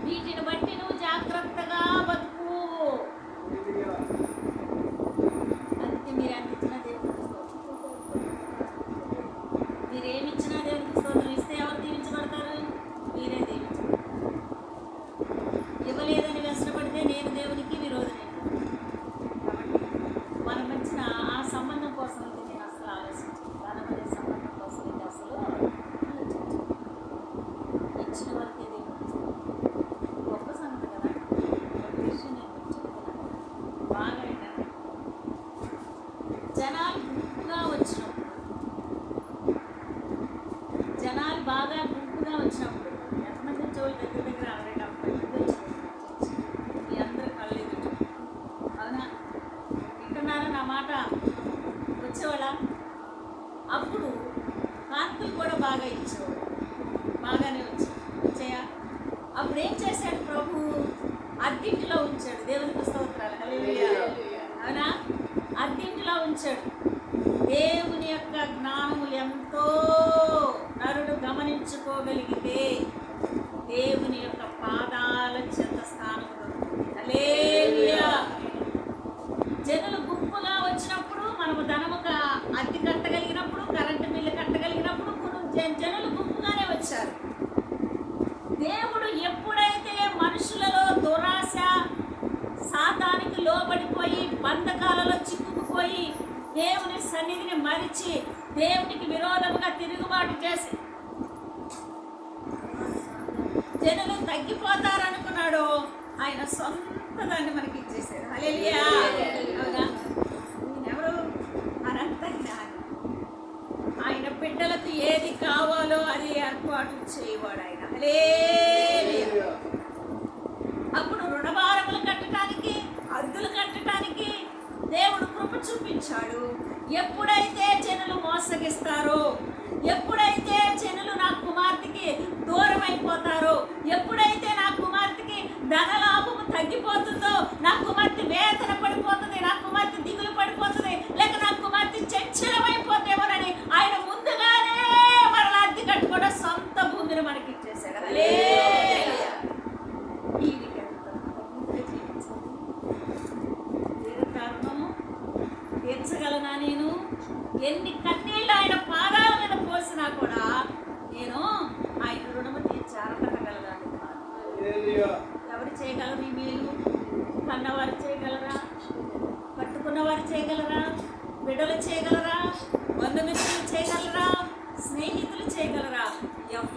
వీటిని బట్టి నువ్వు జాగ్రత్తగా బతుకు. అందుకే మీరు అందించిన దేవుడికి మీరేమిచ్చినా దేవుడికి స్తోత్రం. ఇస్తే ఎవరు దీవించబడతారు? మీరే దీవించబడతారు. ఇవ్వలేదని వ్యసనపడితే నేను దేవునికి విరోధమే. మన మంచిన ఆ సంబంధం కోసం అయితే నేను అసలు ఆలోచించాను. ధనమనే సంబంధం కోసం అయితే అసలు ఆలోచించాను. ఇచ్చిన వరకే దేవుడు గొప్ప సంగతి కదా. ఒక విషయం నేను మీకు చెప్తున్నాను బాగా ఏంటంటే, జనాలు గుంపుగా వచ్చినప్పుడు, జనాలు బాగా గుంపుగా వచ్చినప్పుడు ఎంతమంది వచ్చేవాళ్ళు? దగ్గర దగ్గర 60-70 మంది వచ్చేవాళ్ళు. మీ అందరూ కళ్ళు ఎదుట అవునా? వింటున్నారా నా మాట? వచ్చేవాళ్ళ అప్పుడు కానుకలు కూడా బాగా ఇచ్చేవాడు. బాగానే వచ్చాయా? అప్పుడు ఏం చేశాడు ప్రభు? అద్దింటిలో ఉంచాడు. దేవునికి స్తోత్రాలు. హల్లెలూయా. అవునా? అద్దింటిలో ఉంచాడు. దేవుని యొక్క జ్ఞానము ఎంతో నరుడు గమనించుకోగలిగితే దేవుని యొక్క పాదాల చెంత స్థానం దొరుకుతుంది. హల్లెలూయా. జనులు గుంపుగా వచ్చినప్పుడు, మనము ధనముగా అద్దె కట్టగలిగినప్పుడు, కరెంటు బిల్లు కట్టగలిగినప్పుడు జనులు గుంపుగానే వచ్చారు. దేవుడు ఎప్పుడైతే మనుషులలో దురాశ, సాతానికి లోబడిపోయి బంధకాలలో చిక్కుకుపోయి దేవుని సన్నిధిని మరిచి దేవునికి విరోధముగా తిరుగుబాటు చేసి జనులు తగ్గిపోతారనుకున్నాడు, ఆయన సొంత దాన్ని మనకి ఇచ్చేసాడు. హల్లెలూయా. అవునా? ఎవరు? అనంత జ్ఞాని. ఆయన బిడ్డలకు ఏది కావాలో అది ఏర్పాటు చేయవాడు ఆయన. హల్లెలూయా. అప్పుడు రుణభారములు కట్టడానికి, అద్దులు కట్టడానికి దేవుడు కృప చూపించాడు. ఎప్పుడైతే జనులు మోసగిస్తారో, ఎప్పుడైతే జనులు నా కుమార్తెకి దూరం అయిపోతారో, ఎప్పుడైతే నా కుమార్తెకి ధనలాభము తగ్గిపోతుందో, నా కుమార్తె వేదన పడిపోతుంది, నా కుమార్తె దిగులు పడిపోతుంది, లేక నా కుమార్తె చంచలమైపోతేమోనని ఆయన ముందుగానే మరలా అద్దె కట్టుకోవడం సొంత భూమిని మనకి ఇచ్చేసాడు. హల్లెలూయా. తీర్చగలనా నేను? ఎన్ని కన్నీళ్ళు ఆయన పాదాల మీద పోసినా కూడా నేను ఆయన రుణము తీర్చి అర్హతగలగాలి. ఎవరు చేయగలరు ఈ మేలు? కన్నవారు చేయగలరా? పట్టుకున్నవారు చేయగలరా? బిడ్డలు చేయగలరా? బంధుమిత్రులు చేయగలరా? స్నేహితులు చేయగలరా? ఎవరు